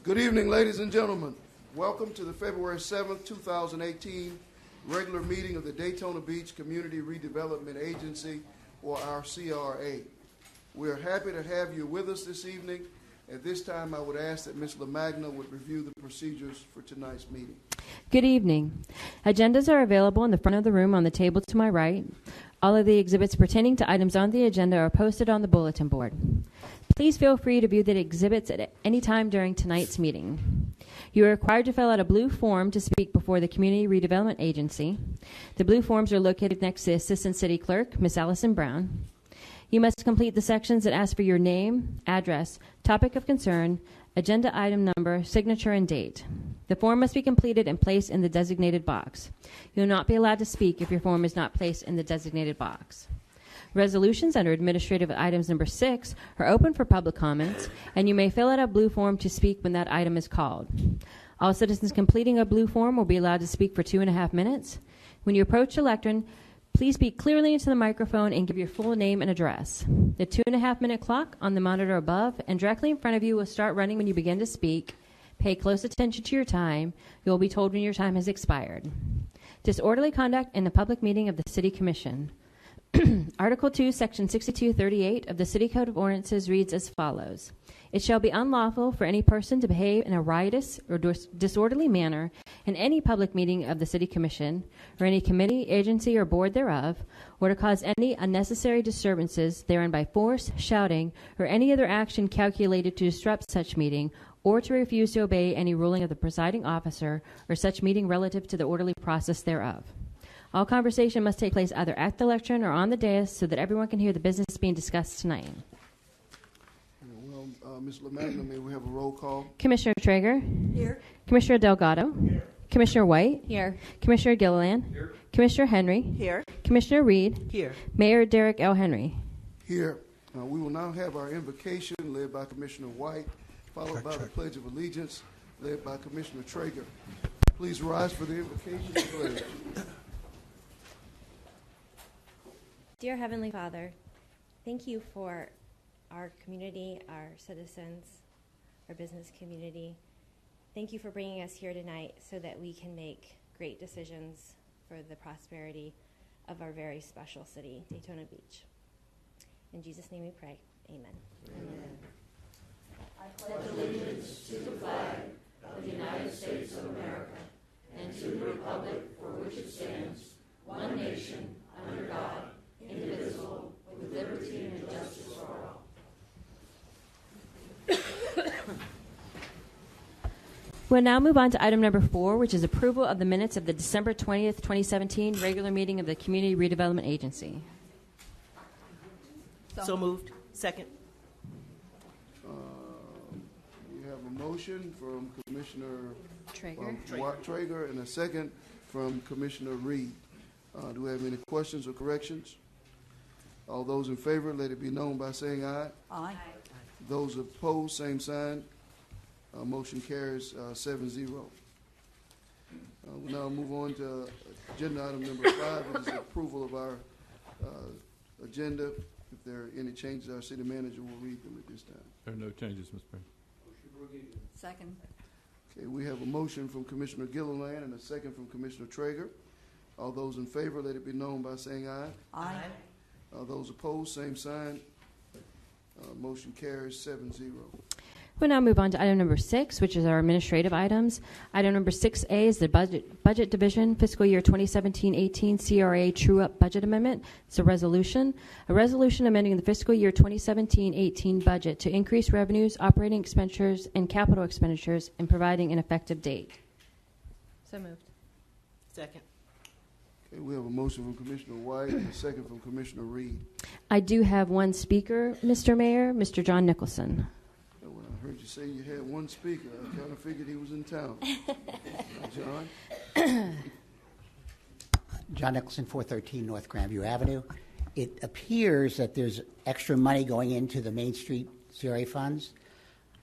Good evening, ladies and gentlemen. Welcome to the February 7th, 2018 regular meeting of the Daytona Beach Community Redevelopment Agency, or our CRA. We are happy to have you with us this evening. At this time, I would ask that Ms. LaMagna would review the procedures for tonight's meeting. Good evening. Agendas are available in the front of the room on the table to my right. All of the exhibits pertaining to items on the agenda are posted on the bulletin board. Please feel free to view the exhibits at any time during tonight's meeting. You are required to fill out a blue form to speak before the Community Redevelopment Agency. The blue forms are located next to the Assistant City Clerk, Ms. Allison Brown. You must complete the sections that ask for your name, address, topic of concern, agenda item number, signature, and date. The form must be completed and placed in the designated box. You will not be allowed to speak if your form is not placed in the designated box. Resolutions under administrative items number 6 are open for public comments, and you may fill out a blue form to speak when that item is called. All citizens completing a blue form will be allowed to speak for 2.5 minutes. When you approach the lectern, please speak clearly into the microphone and give your full name and address. The 2.5-minute clock on the monitor above and directly in front of you will start running when you begin to speak. Pay close attention to your time. You will be told when your time has expired. Disorderly conduct in a public meeting of the City Commission. Article 2, Section 6238 of the City Code of Ordinances reads as follows. It shall be unlawful for any person to behave in a riotous or disorderly manner in any public meeting of the City Commission or any committee, agency, or board thereof, or to cause any unnecessary disturbances therein by force, shouting, or any other action calculated to disrupt such meeting, or to refuse to obey any ruling of the presiding officer or such meeting relative to the orderly process thereof. All conversation must take place either at the lectern or on the dais so that everyone can hear the business being discussed tonight. Well, Ms. LaMagna, may we have a roll call? Commissioner Traeger? Here. Commissioner Delgado? Here. Commissioner White? Here. Commissioner Gilliland? Here. Commissioner Henry? Here. Commissioner Reed? Here. Mayor Derek L. Henry? Here. We will now have our invocation led by Commissioner White, followed by the Pledge of Allegiance led by Commissioner Traeger. Please rise for the invocation and pledge. Dear Heavenly Father, thank you for our community, our citizens, our business community. Thank you for bringing us here tonight so that we can make great decisions for the prosperity of our very special city, Daytona Beach. In Jesus' name we pray. Amen. Amen. I pledge allegiance to the flag of the United States of America and to the republic for which it stands, one nation, under God, indivisible, with liberty and justice for all. We'll now move on to item number 4, which is approval of the minutes of the December 20th, 2017 regular meeting of the Community Redevelopment Agency. So moved. Second. We have a motion from Commissioner Traeger. And a second from Commissioner Reed. Do we have any questions or corrections? All those in favor, let it be known by saying aye. Aye. Those opposed, same sign. Motion carries 7-0. We'll now move on to agenda item number 5, which is the approval of our agenda. If there are any changes, our city manager will read them at this time. There are no changes, Mr. President. Second. Okay, we have a motion from Commissioner Gilliland and a second from Commissioner Traeger. All those in favor, let it be known by saying aye. Aye. Those opposed, same sign. Motion carries 7-0. We'll now move on to item number 6, which is our administrative items. Item number 6A is the Budget Division Fiscal Year 2017-18 CRA True-Up Budget Amendment. It's a resolution amending the fiscal year 2017-18 budget to increase revenues, operating expenditures, and capital expenditures, and providing an effective date. So moved. Second. Okay, we have a motion from Commissioner White and a second from Commissioner Reed. I do have one speaker, Mr. Mayor, Mr. John Nicholson. When I heard you say you had one speaker, I kind of figured he was in town. John? John Nicholson, 413 North Grandview Avenue. It appears that there's extra money going into the Main Street CRA funds.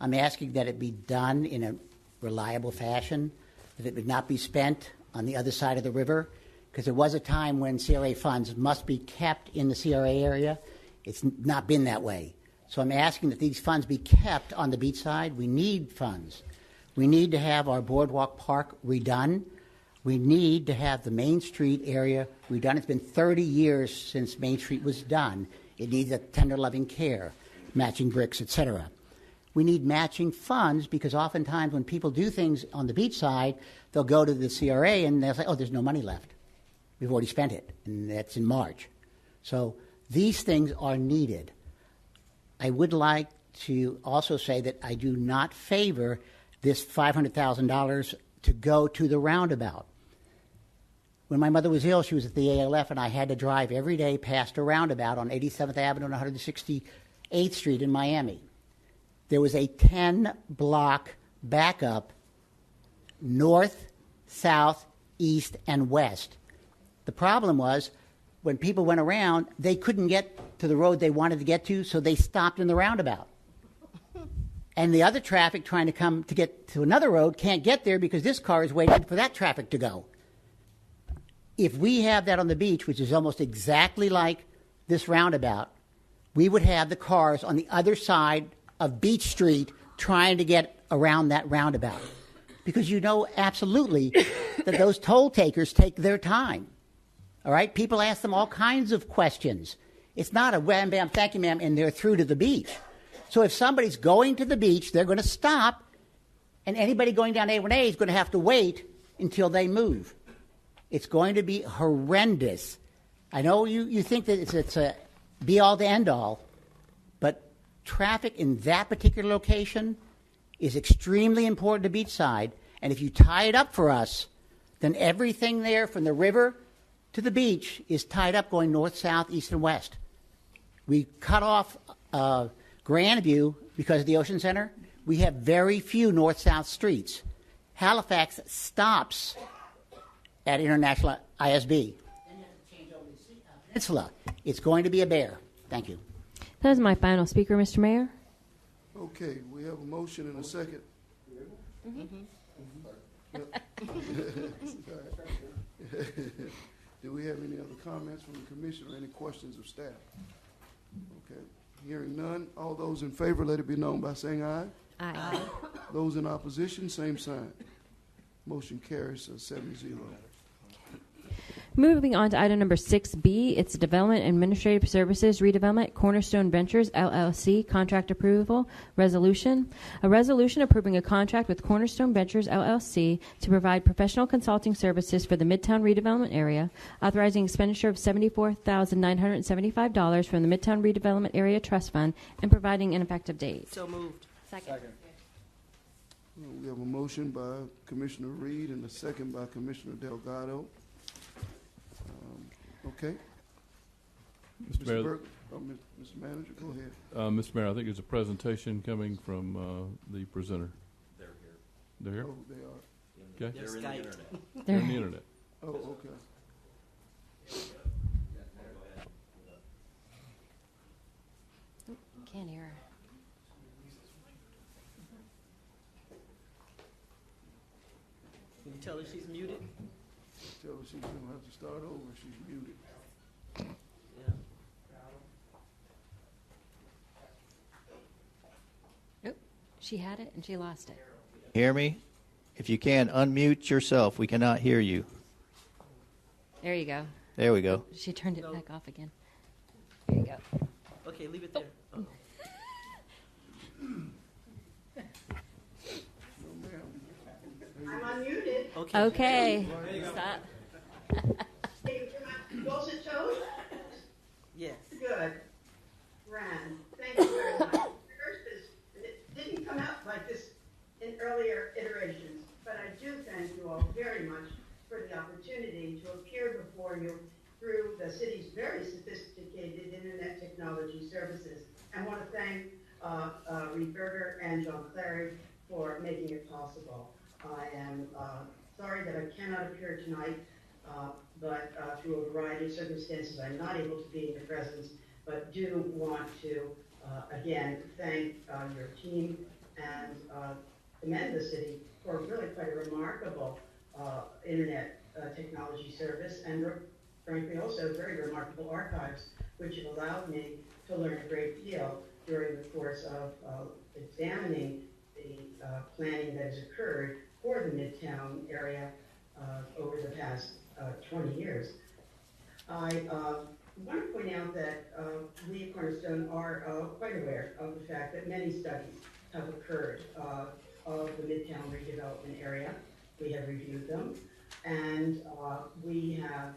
I'm asking that it be done in a reliable fashion, that it would not be spent on the other side of the river, because there was a time when CRA funds must be kept in the CRA area. It's not been that way. So I'm asking that these funds be kept on the beach side. We need funds. We need to have our boardwalk park redone. We need to have the Main Street area redone. It's been 30 years since Main Street was done. It needs a tender loving care, matching bricks, etc. We need matching funds because oftentimes when people do things on the beach side, they'll go to the CRA and they'll say, oh, there's no money left. We've already spent it, and that's in March. So these things are needed. I would like to also say that I do not favor this $500,000 to go to the roundabout. When my mother was ill, she was at the ALF, and I had to drive every day past a roundabout on 87th Avenue and 168th Street in Miami. There was a 10-block backup north, south, east, and west. The problem was when people went around, they couldn't get to the road they wanted to get to, so they stopped in the roundabout. And the other traffic trying to come to get to another road can't get there because this car is waiting for that traffic to go. If we have that on the beach, which is almost exactly like this roundabout, we would have the cars on the other side of Beach Street trying to get around that roundabout. Because you know absolutely that those toll takers take their time. All right? People ask them all kinds of questions. It's not a wham, bam, thank you, ma'am, and they're through to the beach. So if somebody's going to the beach, they're going to stop, and anybody going down A1A is going to have to wait until they move. It's going to be horrendous. I know you think that it's a be-all to end-all, but traffic in that particular location is extremely important to beachside, and if you tie it up for us, then everything there from the river to the beach is tied up going north, south, east, and west. We cut off Grandview because of the Ocean Center. We have very few north-south streets. Halifax stops at International ISB. Then you have to change over to the peninsula. It's going to be a bear. Thank you. That is my final speaker, Mr. Mayor. Okay, we have a motion and a second. Do we have any other comments from the commission or any questions of staff? Okay, hearing none. All those in favor, let it be known by saying aye. Aye. Those in opposition, same sign. Motion carries 7-0. Moving on to item number 6B, it's Development Administrative Services Redevelopment Cornerstone Ventures LLC Contract Approval Resolution. A resolution approving a contract with Cornerstone Ventures LLC to provide professional consulting services for the Midtown redevelopment area, authorizing expenditure of $74,975 from the Midtown Redevelopment Area Trust Fund, and providing an effective date. So moved. Second. We have a motion by Commissioner Reed and a second by Commissioner Delgado. Okay. Mr. Mayor, Mr. Manager, go ahead. Mr. Mayor, I think there's a presentation coming from the presenter. They're here. They're here? Oh, they are. Okay. They're in the Skyped. internet. They're on the internet. Oh, okay. Can't hear her. Can you tell her she's muted? Tell her she's going to have to start over. She's muted. Yeah. Nope. She had it and she lost it. Hear me? If you can, unmute yourself. We cannot hear you. There you go. There we go. She turned it back off again. There you go. Okay, leave it there. Oh. I'm unmuted. Okay. Okay. Stop. Goes it toes? Yes. Good. Grand. Thank you very much. First is, it didn't come out like this in earlier iterations, but I do thank you all very much for the opportunity to appear before you through the city's very sophisticated internet technology services. I want to thank Reed Berger and John Clary for making it possible. I am sorry that I cannot appear tonight, but through a variety of circumstances, I'm not able to be in your presence, but do want to, again, thank your team and commend the city for really quite a remarkable internet technology service, and frankly also very remarkable archives, which have allowed me to learn a great deal during the course of examining the planning that has occurred for the Midtown area over the past 20 years. I want to point out that we at Cornerstone are quite aware of the fact that many studies have occurred of the Midtown redevelopment area. We have reviewed them, and we have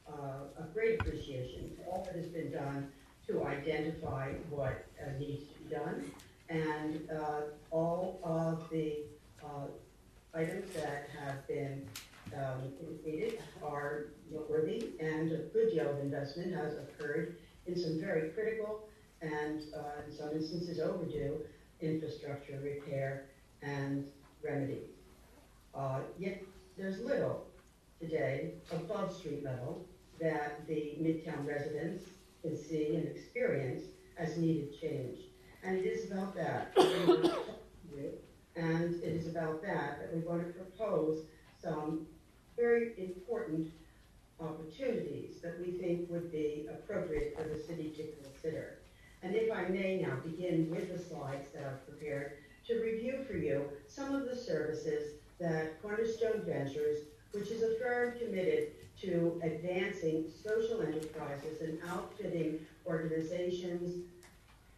a great appreciation for all that has been done to identify what needs to be done, and all of the items that have been indicated are noteworthy, and a good deal of investment has occurred in some very critical and, in some instances, overdue infrastructure repair and remedy. Yet there's little today above street level that the Midtown residents can see and experience as needed change. And it is about that we want to talk to you, and it is about that we want to propose some very important opportunities that we think would be appropriate for the city to consider. And if I may now begin with the slides that I've prepared to review for you some of the services that Cornerstone Ventures, which is a firm committed to advancing social enterprises and outfitting organizations,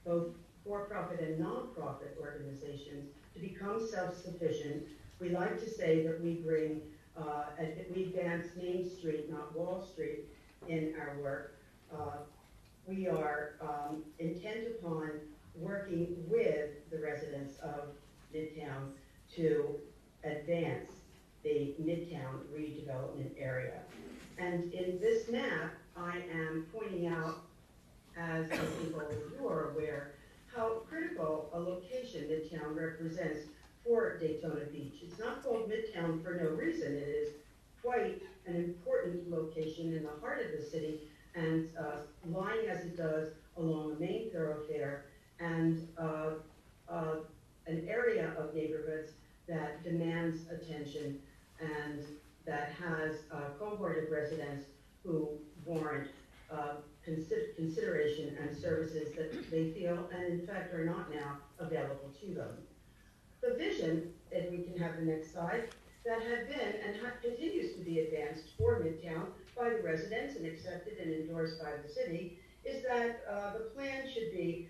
both for-profit and non-profit organizations, to become self-sufficient. We like to say that we bring, we advance Main Street, not Wall Street, in our work. We are intent upon working with the residents of Midtown to advance the Midtown redevelopment area. And in this map, I am pointing out, as I think all of you are aware, how critical a location Midtown represents for Daytona Beach. It's not called Midtown for no reason. It is quite an important location in the heart of the city, and lying as it does along a main thoroughfare and an area of neighborhoods that demands attention and that has a cohort of residents who warrant consideration and services that they feel and in fact are not now available to them. The vision, if we can have the next slide, that had been and continues to be advanced for Midtown by the residents and accepted and endorsed by the city is that the plan should be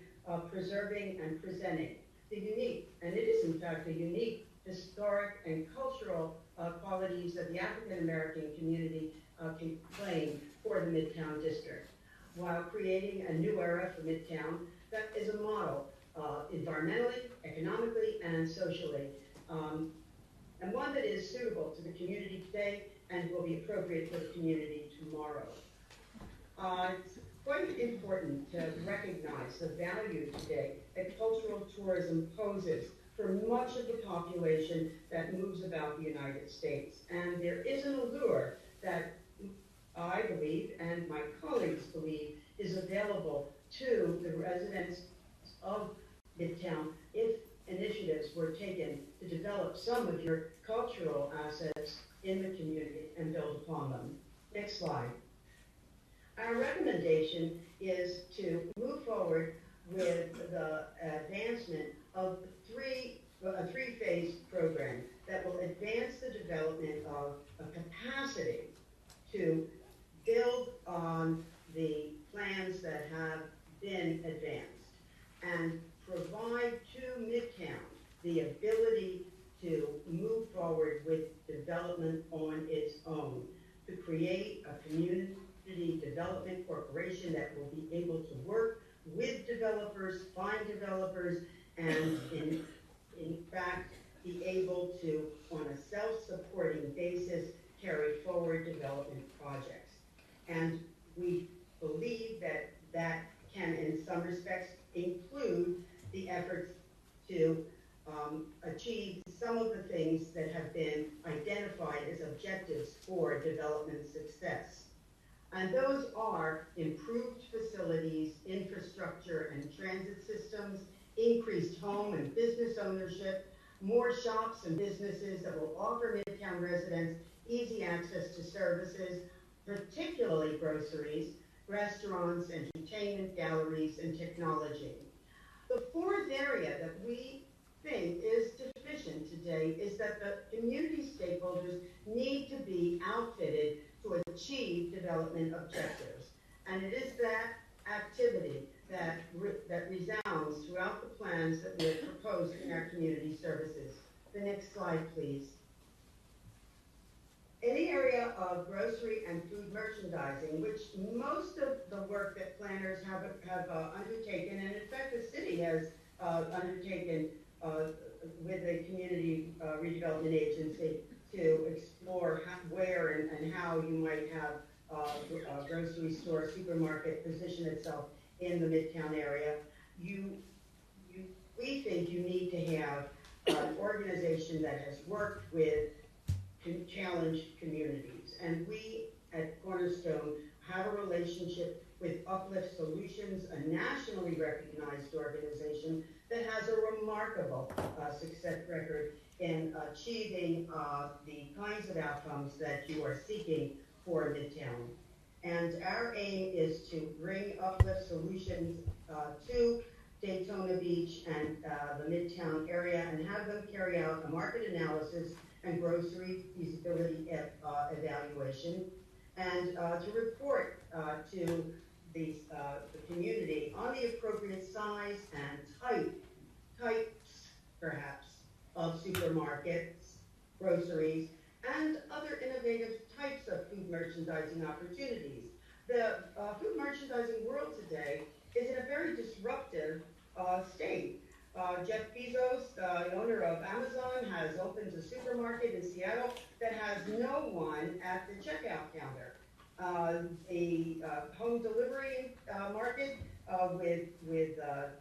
preserving and presenting the unique, and it is in fact the unique historic and cultural qualities that the African American community can claim for the Midtown district, while creating a new era for Midtown that is a model environmentally, economically, and socially, and one that is suitable to the community today and will be appropriate for the community tomorrow. It's quite important to recognize the value today that cultural tourism poses for much of the population that moves about the United States. And there is an allure that I believe, and my colleagues believe, is available to the residents of Midtown if initiatives were taken to develop some of your cultural assets in the community and build upon them. Next slide. Our recommendation is to move forward with the advancement of a three-phase program that will advance the development of a capacity to build on the plans that have been advanced and provide to Midtown the ability to move forward with development on its own, to create a community development corporation that will be able to work with developers, find developers, and in fact be able to, on a self-supporting basis, carry forward development projects. And we believe that that can, in some respects, include the efforts to achieve some of the things that have been identified as objectives for development success. And those are improved facilities, infrastructure and transit systems, increased home and business ownership, more shops and businesses that will offer Midtown residents easy access to services, particularly groceries, restaurants, entertainment, galleries, and technology. The fourth area that we think is deficient today today is that the community stakeholders need to be outfitted to achieve development objectives. And it is that activity that resounds throughout the plans that we have proposed in our community services. The next slide, please. In the area of grocery and food merchandising, which most of the work that planners have undertaken, and in fact the city has undertaken with the Community Redevelopment Agency to explore where and how you might have a grocery store, supermarket position itself in the Midtown area. We think you need to have an organization that has worked with challenged communities. And we at Cornerstone have a relationship with Uplift Solutions, a nationally recognized organization that has a remarkable success record in achieving the kinds of outcomes that you are seeking for Midtown. And our aim is to bring Uplift Solutions to Daytona Beach and the Midtown area and have them carry out a market analysis and grocery feasibility evaluation, and to report to the community on the appropriate size and types, perhaps, of supermarkets, groceries, and other innovative types of food merchandising opportunities. The food merchandising world today is in a very disruptive state. Jeff Bezos, the owner of Amazon, has opened a supermarket in Seattle that has no one at the checkout counter. The home delivery market with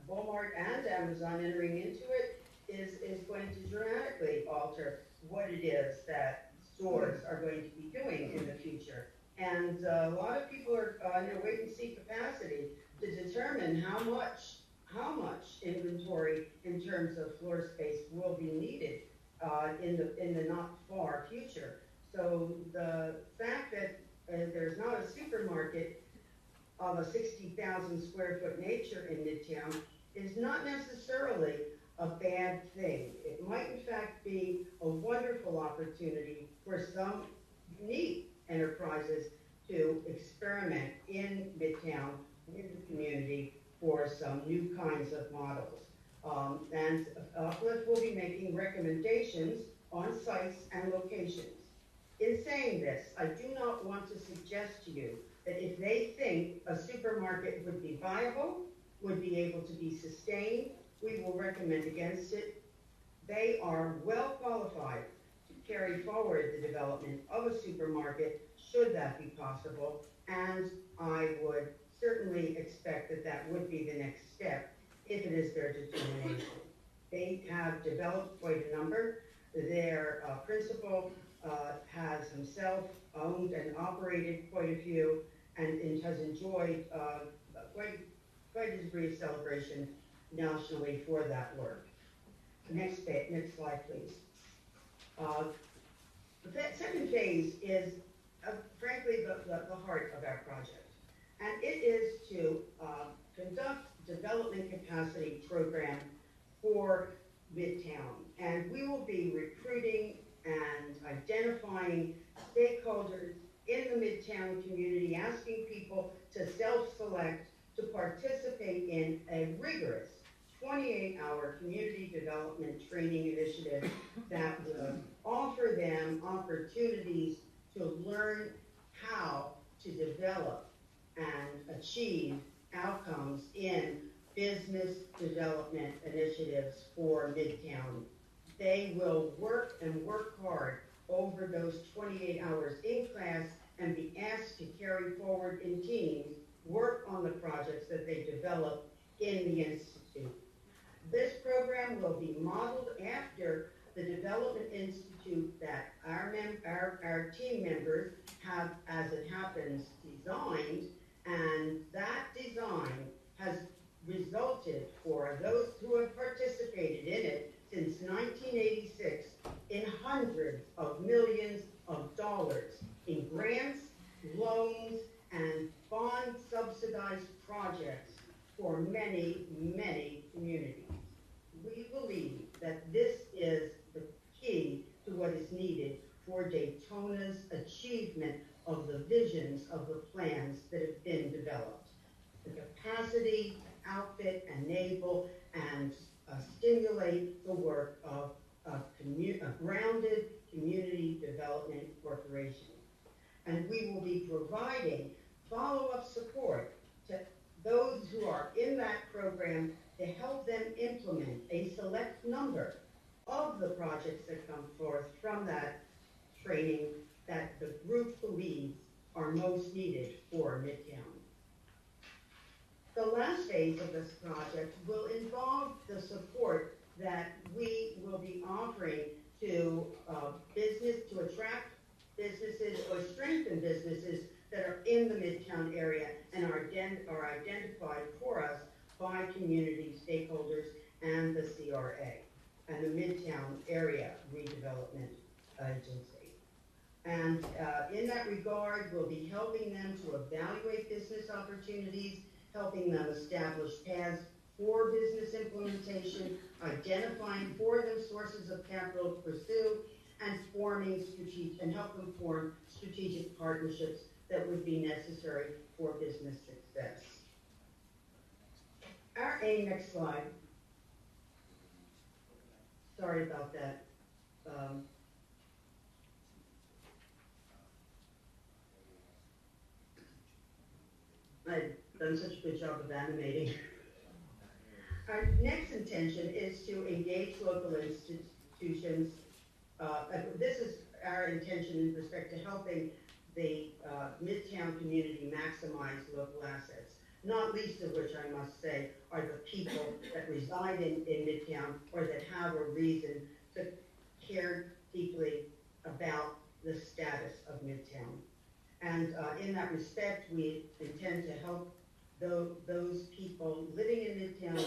Walmart and Amazon entering into it is going to dramatically alter what it is that stores are going to be doing in the future. And a lot of people are in a wait-and-see capacity to determine how much inventory in terms of floor space will be needed in the not far future. So the fact that there's not a supermarket of a 60,000 square foot nature in Midtown is not necessarily a bad thing. It might in fact be a wonderful opportunity for some unique enterprises to experiment in Midtown with the community for some new kinds of models. And Uplift will be making recommendations on sites and locations. In saying this, I do not want to suggest to you that if they think a supermarket would be viable, would be able to be sustained, we will recommend against it. They are well qualified to carry forward the development of a supermarket, should that be possible, and I would certainly expect that that would be the next step if it is their determination. They have developed quite a number. Their principal has himself owned and operated quite a few and has enjoyed quite a degree of celebration nationally for that work. Next slide, please. The second phase is, frankly, the heart of our project. And it is to conduct development capacity program for Midtown. And we will be recruiting and identifying stakeholders in the Midtown community, asking people to self-select to participate in a rigorous 28-hour community development training initiative that will offer them opportunities to learn how to develop and achieve outcomes in business development initiatives for Midtown. They will work and work hard over those 28 hours in class and be asked to carry forward in teams, work on the projects that they develop in the Institute. This program will be modeled after the Development Institute that our team members have, as it happens, designed, and that design has resulted for those who have participated in it since 1986 in hundreds of millions of dollars in grants, loans, and bond subsidized projects for many, many communities. We believe that this is the achievement of the visions of the plans that have been developed. The capacity to outfit, enable, and stimulate the work of a grounded community development corporation. And we will be providing follow-up support to those who are in that program to help them implement a select number of the projects that come forth from that training that the group believes are most needed for Midtown. The last phase of this project will involve the support that we will be offering to to attract businesses or strengthen businesses that are in the Midtown area and are identified for us by community stakeholders and the CRA and the Midtown Area Redevelopment Agency. And in that regard, we'll be helping them to evaluate business opportunities, helping them establish paths for business implementation, identifying for them sources of capital to pursue, and help them form strategic partnerships that would be necessary for business success. Our aim, next slide. Sorry about that. I've done such a good job of animating. Our next intention is to engage local institutions. This is our intention in respect to helping the Midtown community maximize local assets, not least of which I must say are the people that reside in Midtown or that have a reason to care deeply about the status of Midtown. And in that respect, we intend to help those people living in Midtown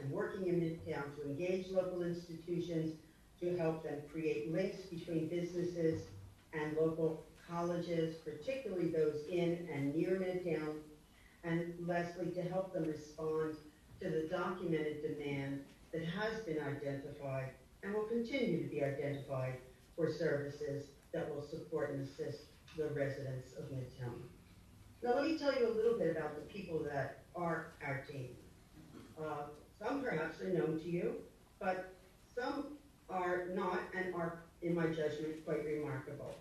and working in Midtown to engage local institutions to help them create links between businesses and local colleges, particularly those in and near Midtown, and lastly, to help them respond to the documented demand that has been identified and will continue to be identified for services that will support and assist the residents of Midtown. Now let me tell you a little bit about the people that are our team. Some perhaps are known to you, but some are not and are, in my judgment, quite remarkable.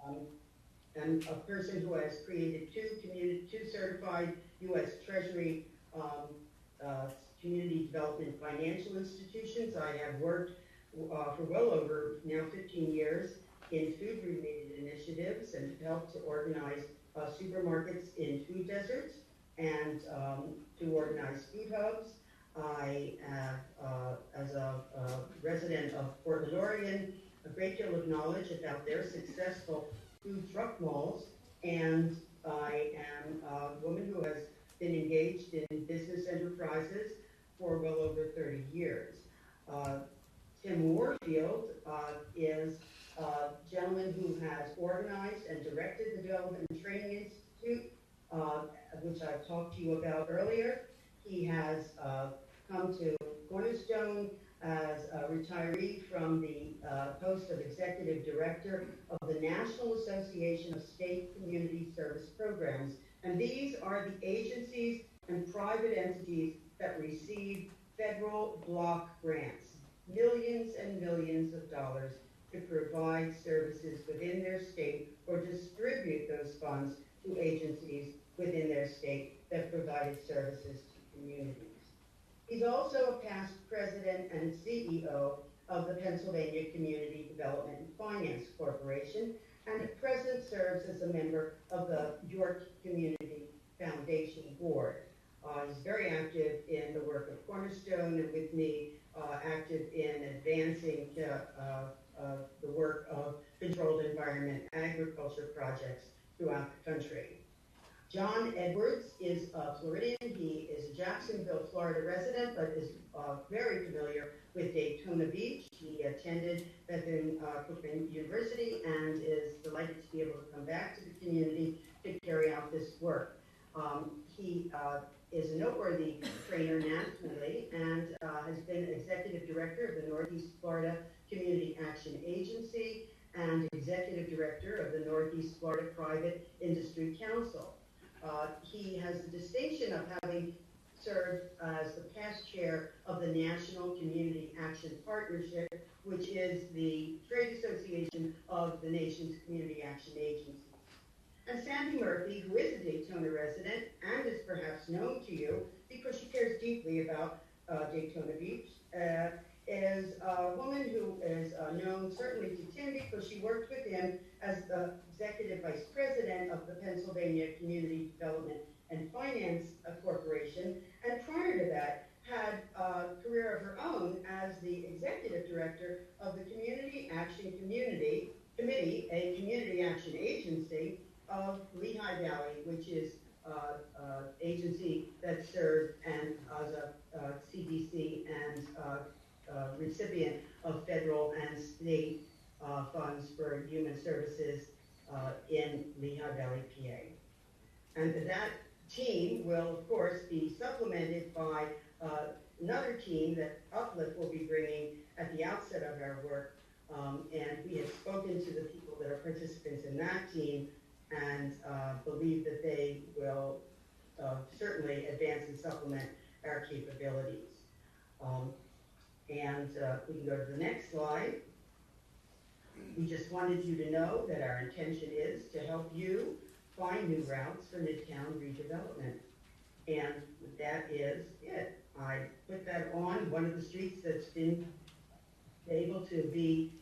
I'm a person who has created two certified U.S. Treasury community development financial institutions. I have worked for well over now 15 years in food-related initiatives and helped to organize supermarkets in food deserts and to organize food hubs. I have, as a resident of Portland, Oregon, a great deal of knowledge about their successful food truck malls, and I am a woman who has been engaged in business enterprises for well over 30 years. Tim Warfield is a gentleman who has organized and directed the Development and Training Institute, which I've talked to you about earlier. He has come to Cornerstone as a retiree from the post of Executive Director of the National Association of State Community Service Programs. And these are the agencies and private entities that receive federal block grants, millions and millions of dollars to provide services within their state or distribute those funds to agencies within their state that provided services to communities. He's also a past president and CEO of the Pennsylvania Community Development and Finance Corporation, and at present serves as a member of the York Community Foundation Board. He's very active in the work of Cornerstone and with me, active in advancing the work of controlled environment agriculture projects throughout the country. John Edwards is a Floridian. He is a Jacksonville, Florida resident, but is very familiar with Daytona Beach. He attended Bethune-Cookman University and is delighted to be able to come back to the community to carry out this work. He is a noteworthy trainer nationally and has been executive director of the Northeast Florida Community Action Agency and Executive Director of the Northeast Florida Private Industry Council. He has the distinction of having served as the past chair of the National Community Action Partnership, which is the trade association of the nation's community action agencies. And Sandy Murphy, who is a Daytona resident and is perhaps known to you because she cares deeply about Daytona Beach, is a woman who is known certainly to Tim because she worked with him as the Executive Vice President of the Pennsylvania Community Development and Finance Corporation, and prior to that had a career of her own as the Executive Director of the Community Action Committee, a community action agency of Lehigh Valley, which is an agency that served and as a CDC and recipient of federal and state funds for human services in Lehigh Valley, PA. And that team will, of course, be supplemented by another team that Uplift will be bringing at the outset of our work. And we have spoken to the people that are participants in that team and believe that they will certainly advance and supplement our capabilities. We can go to the next slide. We just wanted you to know that our intention is to help you find new routes for Midtown redevelopment. And that is it. I put that on one of the streets that's been able to be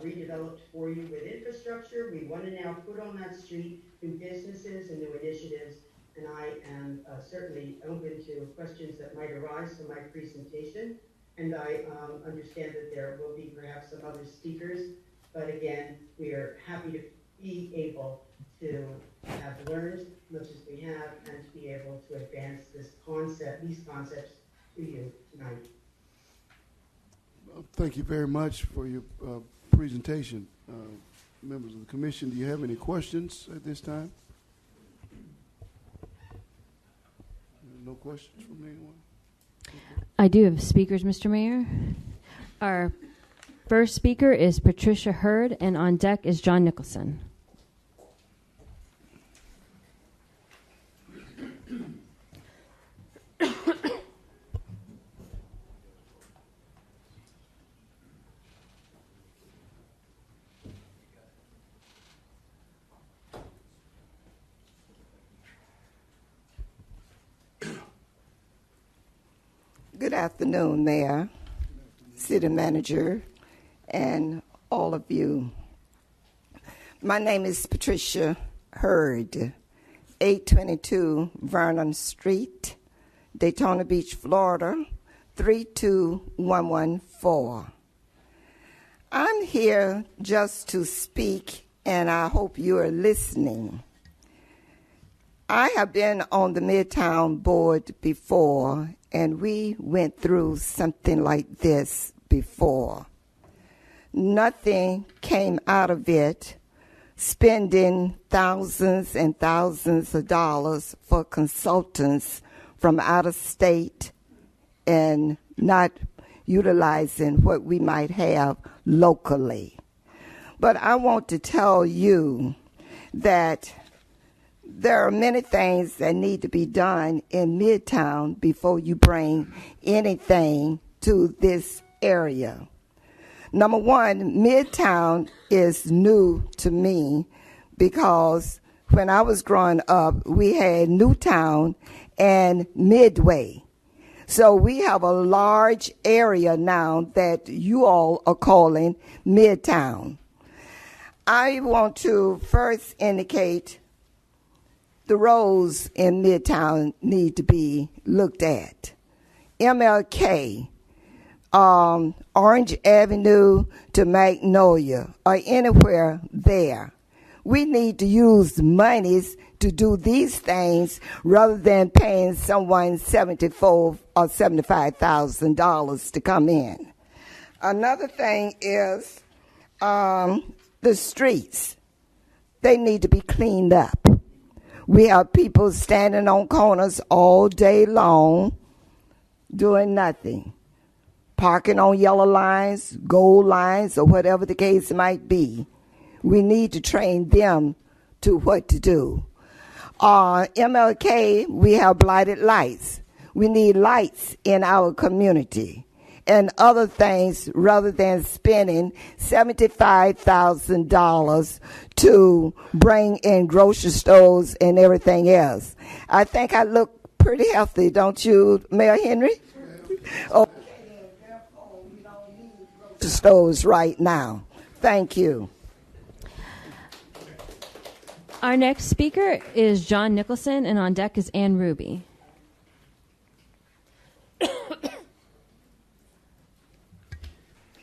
redeveloped for you with infrastructure. We want to now put on that street new businesses and new initiatives, and I am certainly open to questions that might arise from my presentation. And I understand that there will be perhaps some other speakers, but again, we are happy to be able to have learned much as we have and to be able to advance these concepts to you tonight. Thank you very much for your presentation. Members of the commission, do you have any questions at this time? No questions from anyone? I do have speakers, Mr. Mayor. Our first speaker is Patricia Hurd, and on deck is John Nicholson. Good afternoon, Mayor, City Manager, and all of you. My name is Patricia Hurd, 822 Vernon Street, Daytona Beach, Florida, 32114. I'm here just to speak, and I hope you are listening. I have been on the Midtown board before, and we went through something like this before. Nothing came out of it, spending thousands and thousands of dollars for consultants from out of state and not utilizing what we might have locally. But I want to tell you that there are many things that need to be done in Midtown before you bring anything to this area. Number one, Midtown is new to me because when I was growing up, we had Newtown and Midway. So we have a large area now that you all are calling Midtown. I want to first indicate the roads in Midtown need to be looked at. MLK, Orange Avenue to Magnolia, or anywhere there. We need to use monies to do these things rather than paying someone $74,000 or $75,000 to come in. Another thing is the streets. They need to be cleaned up. We have people standing on corners all day long doing nothing, parking on yellow lines, gold lines, or whatever the case might be. We need to train them to what to do. MLK, we have blighted lights. We need lights in our community and other things rather than spending $75,000 to bring in grocery stores and everything else. I think I look pretty healthy, don't you, Mayor Henry? Okay, therefore, we don't need grocery stores right now. Thank you. Our next speaker is John Nicholson, and on deck is Ann Ruby.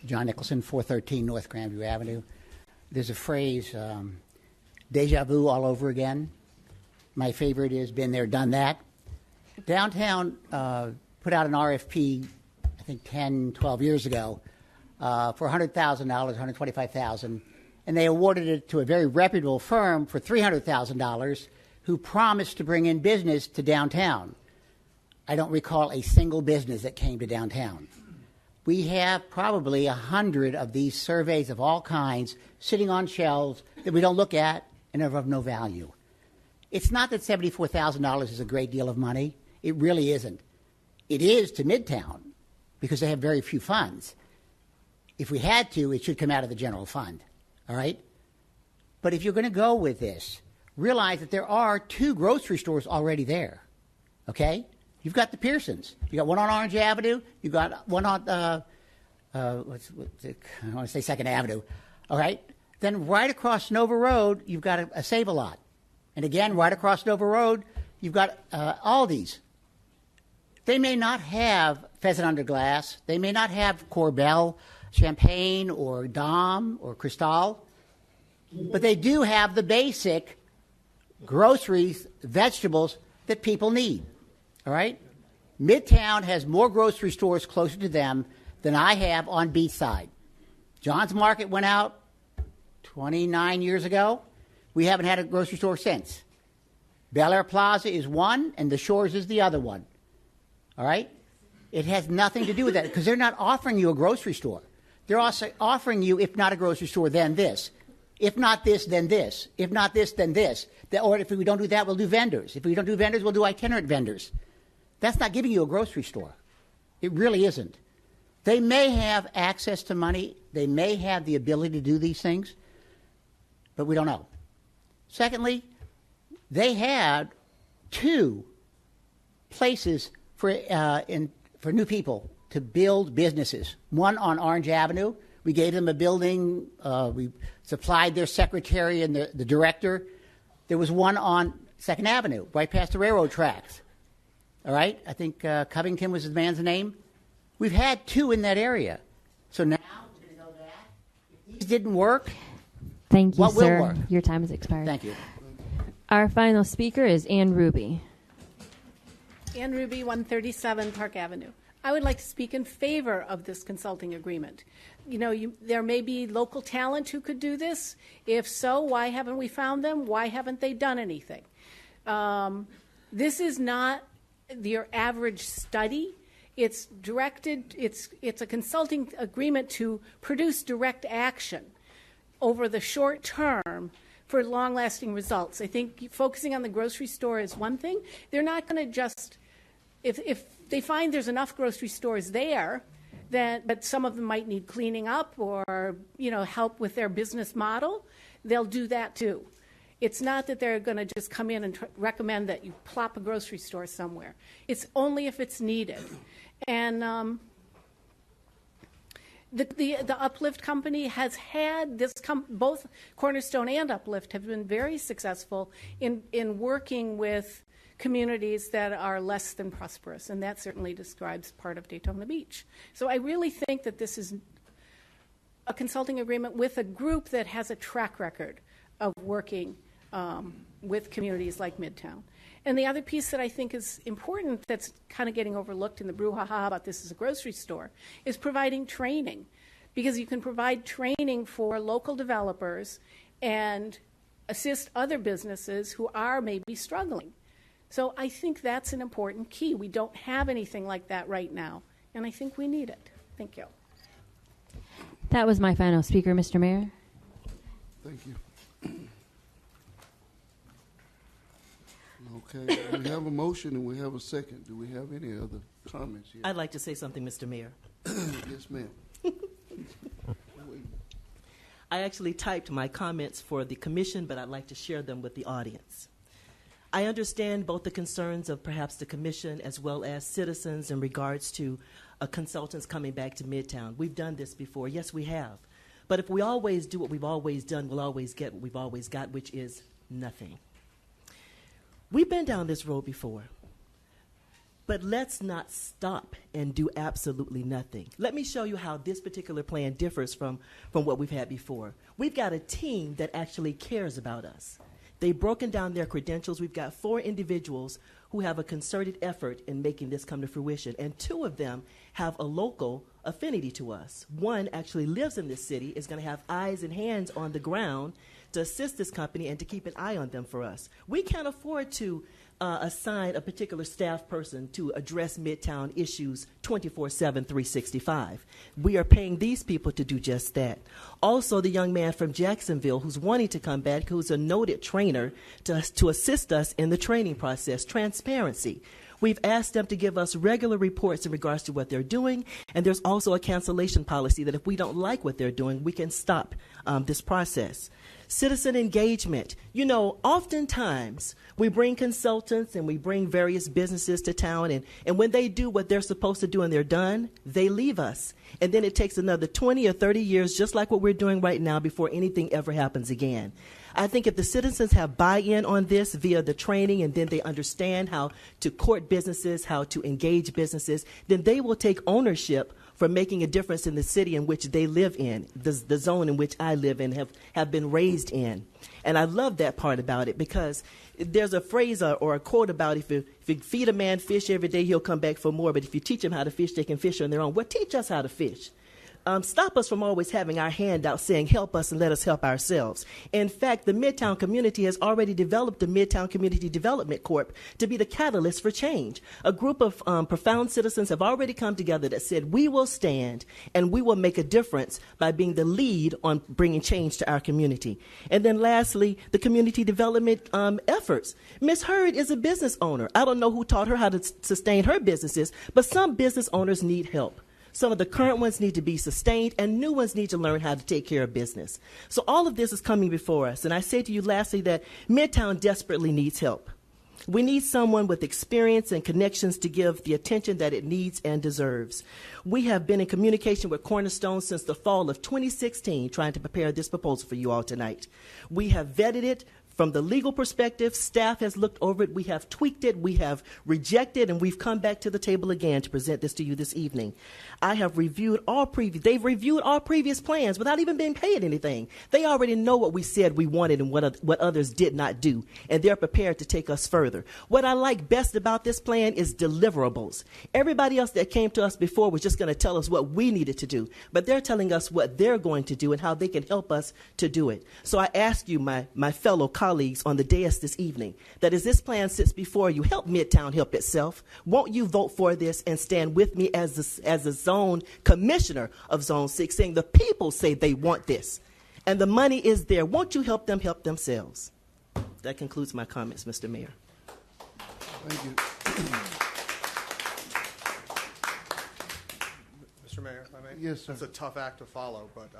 John Nicholson, 413 North Grandview Avenue. There's a phrase, deja vu all over again. My favorite is been there, done that. Downtown put out an RFP, I think 10, 12 years ago, for $100,000, $125,000, and they awarded it to a very reputable firm for $300,000 who promised to bring in business to downtown. I don't recall a single business that came to downtown. We have probably 100 of these surveys of all kinds sitting on shelves that we don't look at and are of no value. It's not that $74,000 is a great deal of money. It really isn't. It is to Midtown because they have very few funds. If we had to, it should come out of the general fund, all right? But if you're going to go with this, realize that there are 2 grocery stores already there, okay? You've got the Pearsons. You got one on Orange Avenue. You got one on I want to say 2nd Avenue. All right. Then right across Nova Road, you've got a Save-A-Lot, and again right across Nova Road, you've got Aldi's. They may not have Pheasant Under Glass. They may not have Corbel, Champagne, or Dom, or Cristal, but they do have the basic groceries, vegetables that people need. All right? Midtown has more grocery stores closer to them than I have on Beachside. John's Market went out 29 years ago. We haven't had a grocery store since. Bel Air Plaza is one, and the Shores is the other one. All right? It has nothing to do with that because they're not offering you a grocery store. They're also offering you, if not a grocery store, then this. If not this, then this. If not this, then this. Or if we don't do that, we'll do vendors. If we don't do vendors, we'll do itinerant vendors. That's not giving you a grocery store. It really isn't. They may have access to money. They may have the ability to do these things, but we don't know. Secondly, they had 2 places for new people to build businesses. One on Orange Avenue. We gave them a building. We supplied their secretary and the director. There was one on 2nd Avenue, right past the railroad tracks. All right? I think Covington was the man's name. We've had 2 in that area. So now we're going to go back. If these didn't work, Thank you, what sir. will work? Your time has expired. Thank you. Our final speaker is Ann Ruby. Ann Ruby, 137 Park Avenue. I would like to speak in favor of this consulting agreement. You know, there may be local talent who could do this. If so, why haven't we found them? Why haven't they done anything? This is not your average study. It's directed, it's a consulting agreement to produce direct action over the short term for long-lasting results. I think focusing on the grocery store is one thing. They're not going to just, if they find there's enough grocery stores there, but some of them might need cleaning up or, help with their business model, they'll do that too. It's not that they're going to just come in and recommend that you plop a grocery store somewhere. It's only if it's needed. And the Uplift company has had this, both Cornerstone and Uplift have been very successful in working with communities that are less than prosperous, and that certainly describes part of Daytona Beach. So I really think that this is a consulting agreement with a group that has a track record of working with communities like Midtown. And the other piece that I think is important that's kind of getting overlooked in the brouhaha about this as a grocery store is providing training, because you can provide training for local developers and assist other businesses who are maybe struggling. So I think that's an important key. We don't have anything like that right now, and I think we need it. Thank you. That was my final speaker, Mr. Mayor. Thank you. Okay, we have a motion and we have a second. Do we have any other comments here? I'd like to say something, Mr. Mayor. Yes, ma'am. I actually typed my comments for the commission, but I'd like to share them with the audience. I understand both the concerns of perhaps the commission as well as citizens in regards to consultants coming back to Midtown. We've done this before. Yes, we have. But if we always do what we've always done, we'll always get what we've always got, which is nothing. We've been down this road before. But let's not stop and do absolutely nothing. Let me show you how this particular plan differs from what we've had before. We've got a team that actually cares about us. They've broken down their credentials. We've got 4 individuals who have a concerted effort in making this come to fruition, and 2 of them have a local affinity to us. One actually lives in this city, is going to have eyes and hands on the ground to assist this company and to keep an eye on them for us. We can't afford to assign a particular staff person to address Midtown issues 24/7, 365. We are paying these people to do just that. Also, the young man from Jacksonville who's wanting to come back, who's a noted trainer, to assist us in the training process. Transparency. We've asked them to give us regular reports in regards to what they're doing, and there's also a cancellation policy that if we don't like what they're doing, we can stop this process. Citizen engagement. You know, oftentimes we bring consultants and we bring various businesses to town, and when they do what they're supposed to do and they're done, they leave us. And then it takes another 20 or 30 years, just like what we're doing right now, before anything ever happens again. I think if the citizens have buy-in on this via the training, and then they understand how to court businesses, how to engage businesses, then they will take ownership for making a difference in the city in which they live in, the zone in which I live in, have been raised in. And I love that part about it, because there's a phrase or a quote about if you feed a man fish every day, he'll come back for more. But if you teach them how to fish, they can fish on their own. Well, teach us how to fish. Stop us from always having our hand out saying, help us and let us help ourselves. In fact, the Midtown community has already developed the Midtown Community Development Corp to be the catalyst for change. A group of profound citizens have already come together that said, we will stand and we will make a difference by being the lead on bringing change to our community. And then lastly, the community development efforts. Ms. Hurd is a business owner. I don't know who taught her how to sustain her businesses, but some business owners need help. Some of the current ones need to be sustained, and new ones need to learn how to take care of business. So all of this is coming before us. And I say to you lastly that Midtown desperately needs help. We need someone with experience and connections to give the attention that it needs and deserves. We have been in communication with Cornerstone since the fall of 2016, trying to prepare this proposal for you all tonight. We have vetted it. From the legal perspective, staff has looked over it. We have tweaked it. We have rejected, and we've come back to the table again to present this to you this evening. I have reviewed they've reviewed all previous plans without even being paid anything. They already know what we said we wanted and what others did not do, and they're prepared to take us further. What I like best about this plan is deliverables. Everybody else that came to us before was just going to tell us what we needed to do, but they're telling us what they're going to do and how they can help us to do it. So I ask you, my fellow colleagues on the dais this evening, that as this plan sits before you, help Midtown help itself. Won't you vote for this and stand with me as the zone commissioner of Zone 6, saying the people say they want this, and the money is there. Won't you help them help themselves? That concludes my comments, Mr. Mayor. Thank you. Mr. Mayor, if I may? Yes, sir. It's a tough act to follow, but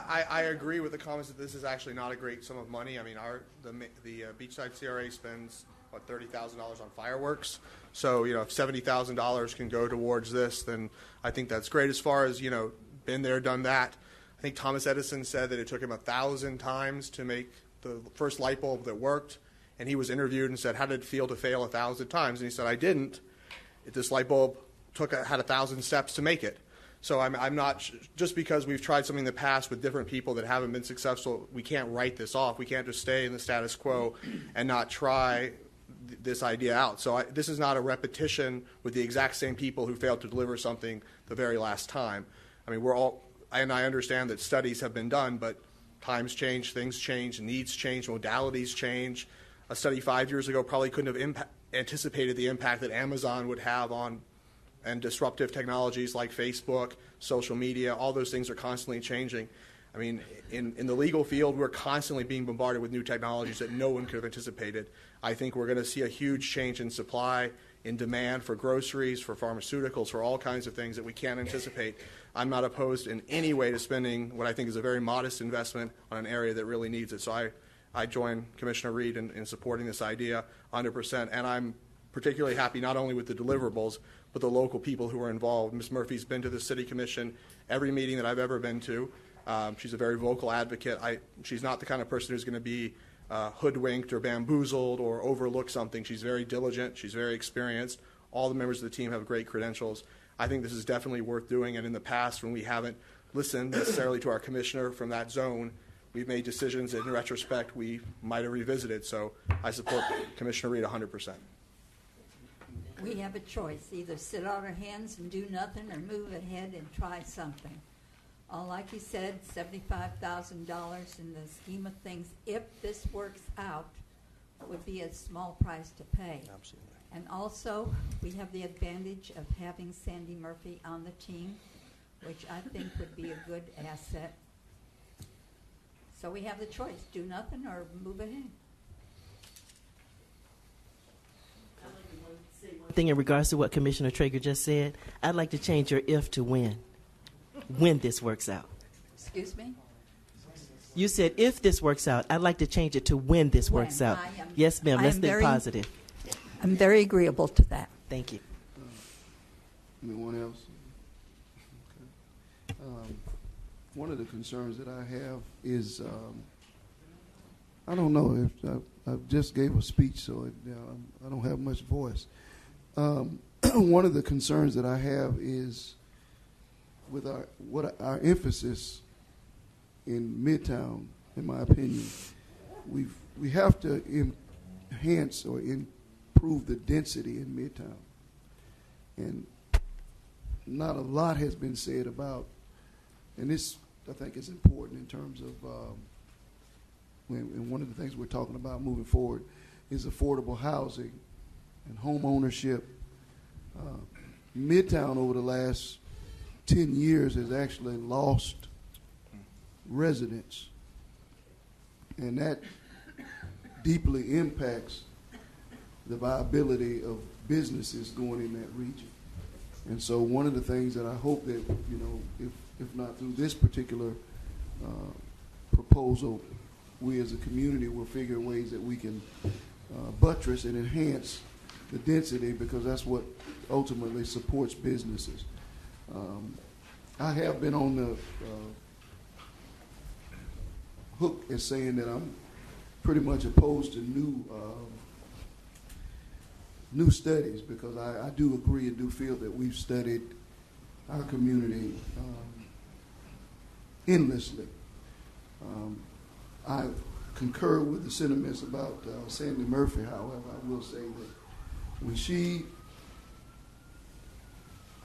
I agree with the comments that this is actually not a great sum of money. I mean, the Beachside CRA spends, what, $30,000 on fireworks? So, if $70,000 can go towards this, then I think that's great. As far as, been there, done that, I think Thomas Edison said that it took him 1,000 times to make the first light bulb that worked, and he was interviewed and said, how did it feel to fail 1,000 times? And he said, I didn't. This light bulb had 1,000 steps to make it. So I'm not, just because we've tried something in the past with different people that haven't been successful, we can't write this off. We can't just stay in the status quo and not try this idea out. So this is not a repetition with the exact same people who failed to deliver something the very last time. I mean, and I understand that studies have been done, but times change, things change, needs change, modalities change. A study 5 years ago probably couldn't have anticipated the impact that Amazon would have on and disruptive technologies like Facebook, social media, all those things are constantly changing. I mean, in the legal field, we're constantly being bombarded with new technologies that no one could have anticipated. I think we're going to see a huge change in supply, in demand for groceries, for pharmaceuticals, for all kinds of things that we can't anticipate. I'm not opposed in any way to spending what I think is a very modest investment on an area that really needs it. So I join Commissioner Reed in supporting this idea 100%. And I'm particularly happy not only with the deliverables, but the local people who are involved. Ms. Murphy's been to the City Commission every meeting that I've ever been to. She's a very vocal advocate. She's not the kind of person who's going to be hoodwinked or bamboozled or overlook something. She's very diligent. She's very experienced. All the members of the team have great credentials. I think this is definitely worth doing. And in the past, when we haven't listened necessarily to our commissioner from that zone, we've made decisions that in retrospect we might have revisited. So I support Commissioner Reed 100%. We have a choice, either sit on our hands and do nothing or move ahead and try something. Like you said, $75,000 in the scheme of things, if this works out, would be a small price to pay. Absolutely. And also, we have the advantage of having Sandy Murphy on the team, which I think would be a good asset. So we have the choice, do nothing or move ahead. Thing in regards to what Commissioner Traeger just said, I'd like to change your if to when this works out. Excuse me? You said if this works out. I'd like to change it to when this works out. Yes, ma'am. Let's think positive. I'm very agreeable to that. Thank you. Anyone else? Okay. One of the concerns that I have is, I don't know if I just gave a speech, so I don't have much voice. One of the concerns that I have is with our emphasis in Midtown, in my opinion, we have to enhance or improve the density in Midtown. And not a lot has been said about, and this I think is important in terms of, and one of the things we're talking about moving forward is affordable housing and home ownership. Midtown over the last 10 years has actually lost residents, and that deeply impacts the viability of businesses going in that region. And so one of the things that I hope that, if not through this particular proposal, we as a community will figure ways that we can buttress and enhance the density, because that's what ultimately supports businesses. I have been on the hook as saying that I'm pretty much opposed to new studies, because I do agree and do feel that we've studied our community endlessly. I concur with the sentiments about Sandy Murphy. However, I will say that when she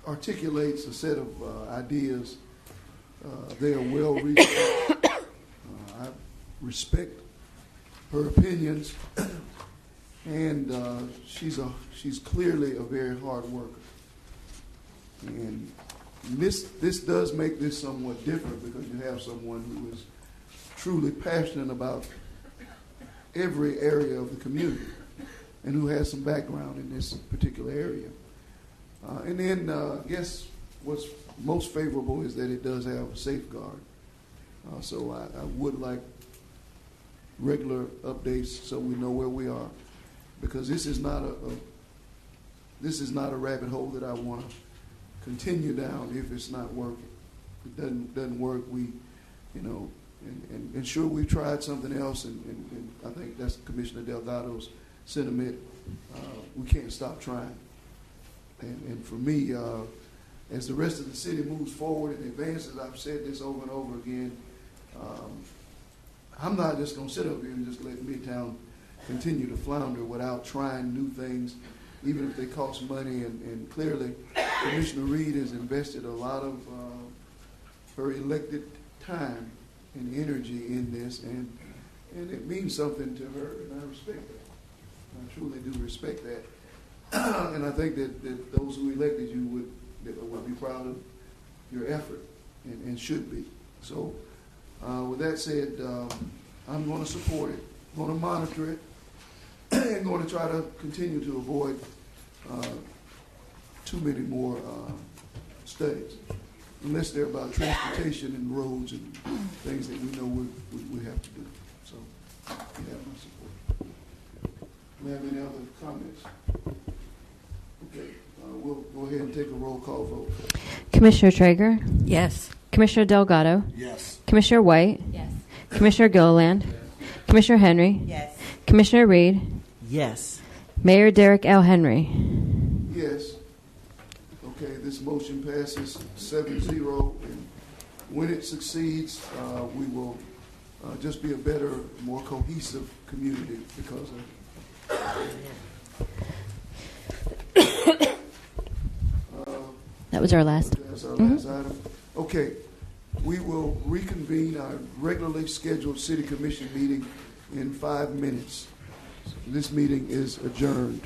articulates a set of ideas, they are well researched. I respect her opinions, and she's clearly a very hard worker. And this does make this somewhat different, because you have someone who is truly passionate about every area of the community and who has some background in this particular area. And then I guess what's most favorable is that it does have a safeguard. So I would like regular updates so we know where we are, because this is not a rabbit hole that I want to continue down if it's not working. If it doesn't work, and sure, we've tried something else, and I think that's Commissioner Delgado's sentiment. We can't stop trying. And for me, as the rest of the city moves forward and advances, I've said this over and over again, I'm not just going to sit up here and just let Midtown continue to flounder without trying new things, even if they cost money. And clearly, Commissioner Reed has invested a lot of her elected time and energy in this, and it means something to her, and I respect that. I truly do respect that. And I think that those who elected you would be proud of your effort and should be. So With that said, I'm going to support it, going to monitor it, and going to try to continue to avoid too many more studies, unless they're about transportation and roads and things that we know we have to do. So you have my support. Do you have any other comments? Okay, we'll go ahead and take a roll call vote. Commissioner Traeger? Yes. Commissioner Delgado? Yes. Commissioner White? Yes. Commissioner Gilliland? Commissioner Henry? Yes. Commissioner Reed? Yes. Mayor Derek L. Henry? Yes. Okay, this motion passes 7-0. And when it succeeds, we will just be a better, more cohesive community because of it. That was our last. That's our last item. Okay, we will reconvene our regularly scheduled city commission meeting in 5 minutes. This meeting is adjourned.